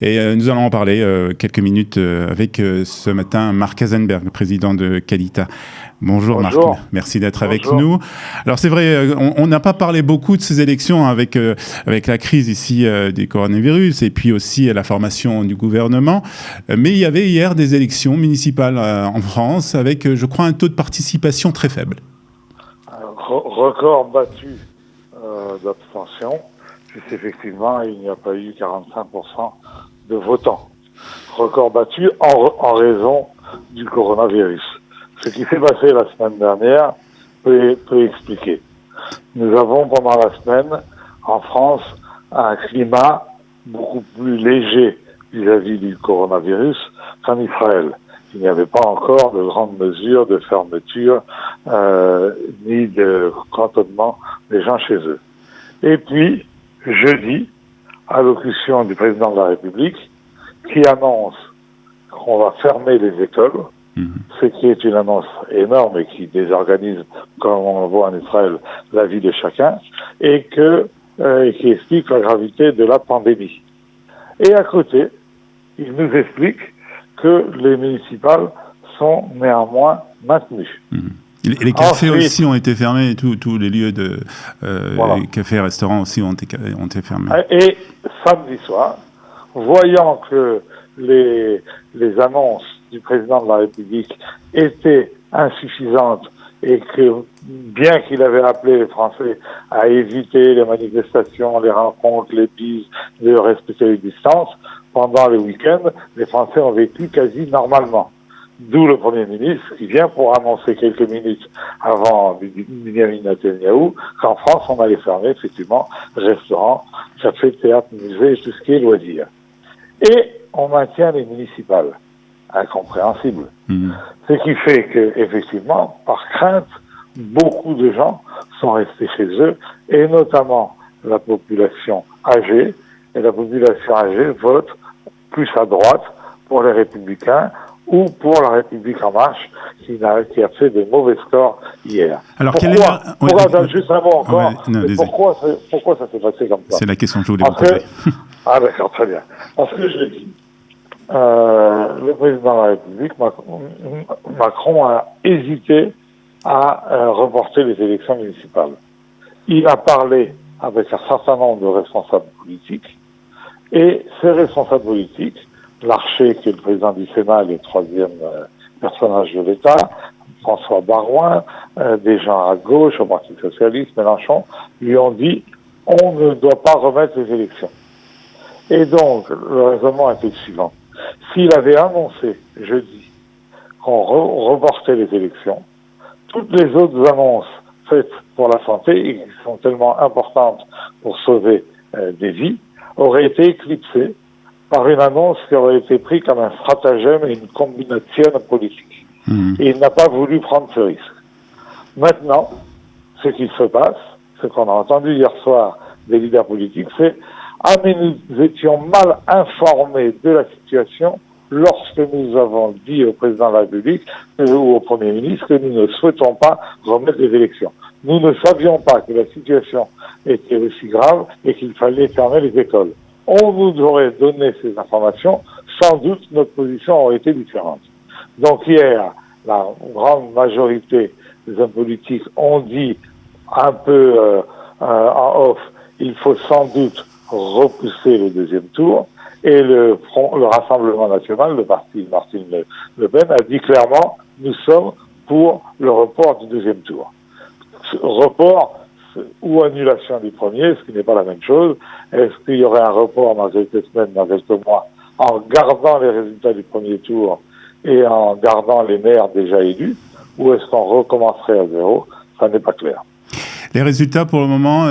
Et nous allons en parler quelques minutes avec ce matin Marc Azenberg, le président de Qualita. Bonjour Marc, merci d'être avec nous. Alors c'est vrai, on n'a pas parlé beaucoup de ces élections avec la crise ici du coronavirus et puis aussi la formation du gouvernement. Mais il y avait hier des élections municipales en France avec, je crois, un taux de participation très faible. Record battu d'abstention, puisqu'effectivement il n'y a pas eu 45% de votants. Record battu en raison du coronavirus. Ce qui s'est passé la semaine dernière peut expliquer. Nous avons pendant la semaine en France un climat beaucoup plus léger vis-à-vis du coronavirus qu'en Israël. Il n'y avait pas encore de grandes mesures de fermeture ni de cantonnement des gens chez eux. Et puis, jeudi, allocution du président de la République qui annonce qu'on va fermer les écoles, ce qui est une annonce énorme et qui désorganise, comme on le voit en Israël, la vie de chacun, et qui explique la gravité de la pandémie. Et à côté, il nous explique que les municipales sont néanmoins maintenues. Les cafés aussi ont été fermés, tous les lieux de cafés, restaurants aussi ont été fermés. Et samedi soir, voyant que les annonces du président de la République étaient insuffisantes et que bien qu'il avait appelé les Français à éviter les manifestations, les rencontres, les bises, de respecter les distances, pendant le week-end, les Français ont vécu quasi normalement. D'où le Premier ministre qui vient pour annoncer quelques minutes avant Benjamin Netanyahou qu'en France, on allait fermer effectivement restaurants, cafés, théâtres, musées, tout ce qui est loisirs. Et on maintient les municipales. Incompréhensible. Ce qui fait que, effectivement, par crainte, beaucoup de gens sont restés chez eux, et notamment la population âgée. Et la population âgée vote plus à droite pour les Républicains ou pour la République en marche, qui a fait de mauvais scores hier. Alors, juste un mot encore. Pourquoi ça s'est passé comme ça? C'est la question que je voulais vous poser. Ah d'accord, très bien. Parce que je l'ai dit. Le président de la République, Macron, a hésité à reporter les élections municipales. Il a parlé avec un certain nombre de responsables politiques, et ces responsables politiques, Larcher, qui est le président du Sénat, le troisième personnage de l'État, François Baroin, des gens à gauche, au Parti Socialiste, Mélenchon, lui ont dit « on ne doit pas remettre les élections ». Et donc, le raisonnement était le suivant. S'il avait annoncé jeudi qu'on reportait les élections, toutes les autres annonces faites pour la santé, et qui sont tellement importantes pour sauver des vies, auraient été éclipsées par une annonce qui aurait été prise comme un stratagème et une combination politique. Et il n'a pas voulu prendre ce risque. Maintenant, ce qui se passe, ce qu'on a entendu hier soir des leaders politiques, c'est « Ah, mais nous étions mal informés de la situation lorsque nous avons dit au président de la République ou au Premier ministre que nous ne souhaitons pas remettre les élections. Nous ne savions pas que la situation était aussi grave et qu'il fallait fermer les écoles. On nous aurait donné ces informations, sans doute notre position aurait été différente. » Donc hier, la grande majorité des hommes politiques ont dit un peu en off, il faut sans doute repousser le deuxième tour, et le Rassemblement national, le parti de Marine Le Pen, a dit clairement, nous sommes pour le report du deuxième tour. Report ou annulation du premier, ce qui n'est pas la même chose. Est-ce qu'il y aurait un report dans quelques semaines, dans quelques mois, en gardant les résultats du premier tour et en gardant les maires déjà élus, ou est-ce qu'on recommencerait à zéro? Ça n'est pas clair. Les résultats, pour le moment,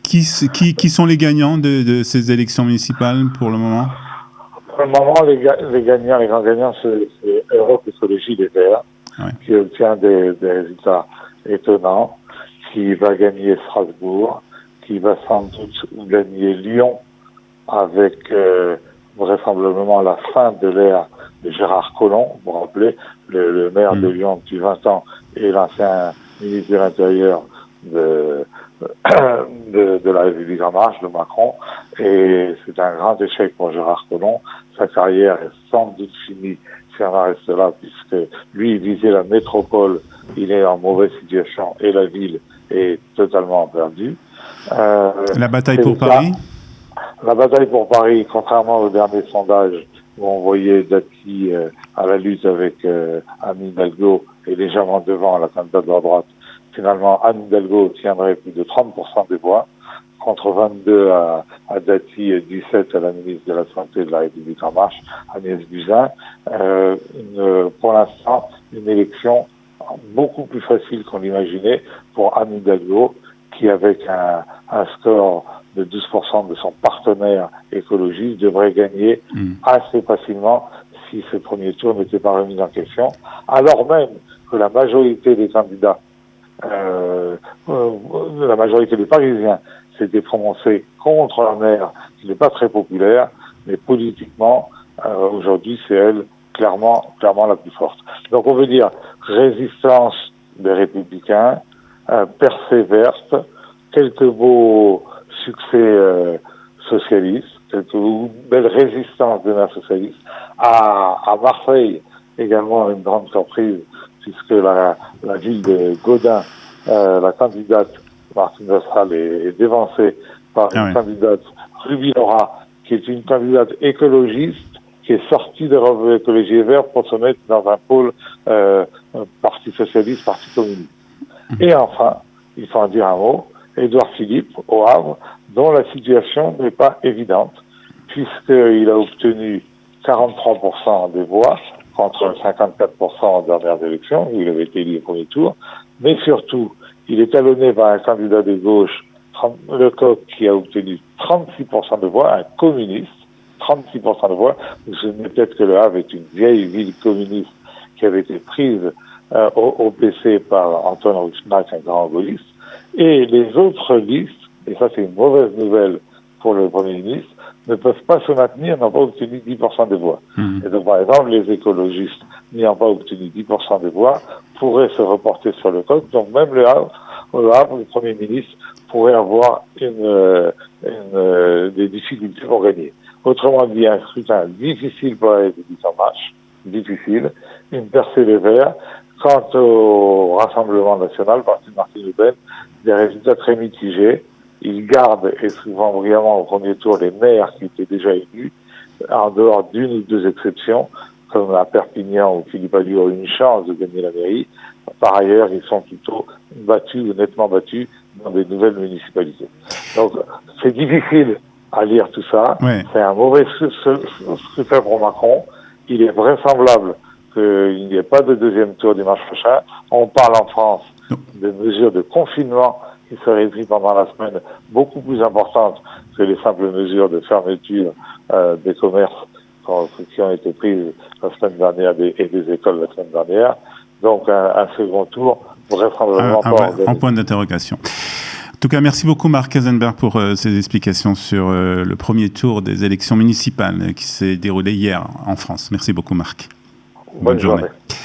qui sont les gagnants de ces élections municipales, pour le moment? Pour le moment, les grands gagnants, c'est Europe Écologie Les Verts, qui obtient des résultats étonnants, qui va gagner Strasbourg, qui va sans doute gagner Lyon, avec vraisemblablement la fin de l'ère de Gérard Collomb. Vous vous rappelez, le maire de Lyon depuis 20 ans et l'ancien ministre de l'Intérieur de la République en marche, de Macron, Et c'est un grand échec pour Gérard Collomb. Sa carrière est sans doute finie si on en reste là, puisque lui, il visait la métropole, il est en mauvaise situation, et la ville est totalement perdue. La bataille pour Paris? La bataille pour Paris, contrairement au dernier sondage où on voyait Dati à la lutte avec Anne Hidalgo et légèrement devant la candidate de la droite, finalement Anne Hidalgo tiendrait plus de 30% des voix, contre 22 à Dati et 17 à la ministre de la Santé de la République En Marche, Agnès Buzyn. Pour l'instant, une élection beaucoup plus facile qu'on l'imaginait pour Anne Hidalgo, qui avec un score de 12% de son partenaire écologiste devrait gagner assez facilement si ce premier tour n'était pas remis en question, alors même que la majorité des candidats, la majorité des Parisiens s'étaient prononcés contre la maire, qui n'est pas très populaire, mais politiquement, aujourd'hui, c'est elle clairement la plus forte. Donc on veut dire résistance des Républicains, percée verte, quelques beaux succès socialistes, quelques belles résistances de la socialiste. À Marseille, également une grande surprise, puisque la ville de Gaudin, la candidate Martine Vassal est dévancée par une candidate, Ruby Laura, qui est une candidate écologiste, qui est sortie d'Europe Écologie et Vert pour se mettre dans un pôle Parti Socialiste, Parti Communiste. Et enfin, il faut en dire un mot, Édouard Philippe, au Havre, dont la situation n'est pas évidente, puisqu'il a obtenu 43% des voix, contre 54% en dernière élection, où il avait été élu au premier tour, mais surtout, il est talonné par un candidat de gauche, Lecoq, qui a obtenu 36% de voix, un communiste, 36% de voix. Vous vous souvenez peut-être que Le Havre est une vieille ville communiste qui avait été prise au PC par Antoine Ruxnac, un grand gaulliste. Et les autres listes, et ça c'est une mauvaise nouvelle pour le Premier ministre, ne peuvent pas se maintenir, n'ont pas obtenu 10% des voix. Et donc, par exemple, les écologistes n'ayant pas obtenu 10% des voix pourraient se reporter sur le Lecoq. Donc, même le Havre, le Premier ministre pourrait avoir des difficultés pour gagner. Autrement dit, un scrutin difficile pour la République En Marche, difficile, une percée des Verts. Quant au Rassemblement national, parti de Martine Le Pen, des résultats très mitigés. Il garde, et souvent brillamment au premier tour, les maires qui étaient déjà élus, en dehors d'une ou deux exceptions, comme à Perpignan où Philippe Alliot a une chance de gagner la mairie. Par ailleurs, ils sont plutôt battus, ou nettement battus, dans des nouvelles municipalités. Donc, c'est difficile à lire tout ça. Ouais. C'est un mauvais scrutin pour Macron. Il est vraisemblable qu'il n'y ait pas de deuxième tour dimanche prochain. On parle en France de mesures de confinement qui seraient prises pendant la semaine beaucoup plus importantes que les simples mesures de fermeture des commerces qui ont été prises la semaine dernière et des écoles la semaine dernière. Donc un second tour vraisemblablement pas en point d'interrogation. En tout cas, merci beaucoup Marc Cazenberg pour ces explications sur le premier tour des élections municipales qui s'est déroulé hier en France. Merci beaucoup Marc. Bonne journée.